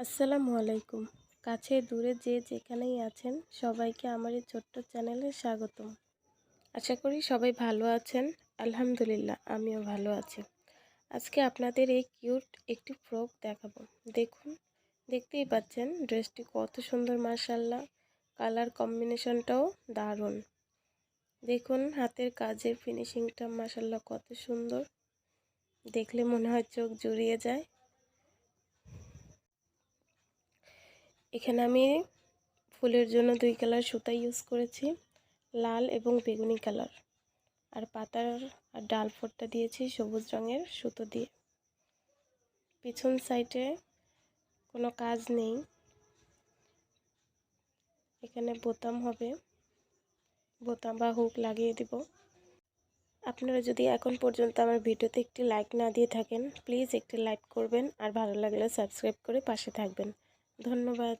আসসালামু আলাইকুম। কাছে দূরে যে যেখানেই আছেন সবাইকে আমার এই ছোট্ট চ্যানেলে স্বাগতম। আশা করি সবাই ভালো আছেন। আলহামদুলিল্লাহ আমিও ভালো আছি। আজকে আপনাদের এই কিউট একটি ফ্রক দেখাবো। দেখুন, দেখতেই পাচ্ছেন ড্রেসটি কত সুন্দর, মাশাআল্লাহ। কালার কম্বিনেশনটাও দারুণ। দেখুন হাতের কাজের ফিনিশিংটা মাশাআল্লাহ কত সুন্দর, দেখলে মনে হয় চোখ জুড়িয়ে যায়। এখানে আমি ফুলের জন্য দুই কালার সুতা ইউজ করেছি, লাল এবং বেগুনি কালার। আর পাতার আর ডাল ফোঁটটা দিয়েছি সবুজ রঙের সুতো দিয়ে। পিছন সাইডে কোনো কাজ নেই, এখানে বোতাম হবে, বোতাম বা হুক লাগিয়ে দিব। আপনারা যদি এখন পর্যন্ত আমার ভিডিওতে একটি লাইক না দিয়ে থাকেন, প্লিজ একটি লাইক করবেন আর ভালো লাগলে সাবস্ক্রাইব করে পাশে থাকবেন। ধন্যবাদ।